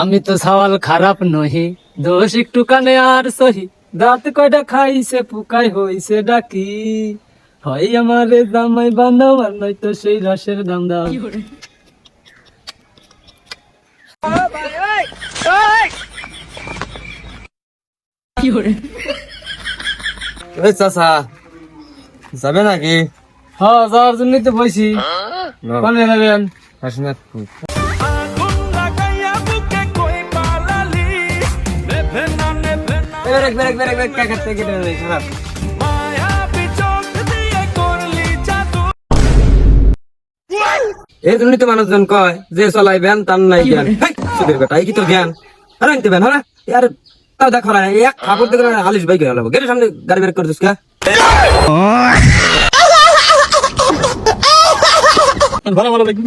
আমি তো সওয়াল খারাপ নহি, দোষ একটু কানে আর সহি, দাঁত কয়টা খাইছে পুকাই হইছে ডাকি, হয় আমারে জামাই বানাও আর নয়তো সেই রসের দাম দাও। ওই চাচা যাবে নাকি? হ্যাঁ, যাওয়ার জন্যই তো বসি। কোনে যাবেন? কাশীনাথপুর। এই জন্যই তো মানুষজন কয় যে চলাই ভ্যান তার নাই জ্ঞান। সুদের বেটা এই কি তোর জ্ঞান? আরে আনতে ভ্যান হ্যাঁ ইয়ার তাও দেখো না এক খাবার দেখে হালিশ বাইক হয়ে গেল গেটের সামনে গাড়ি বের করে দিস কা ভালো ভালো দেখুন।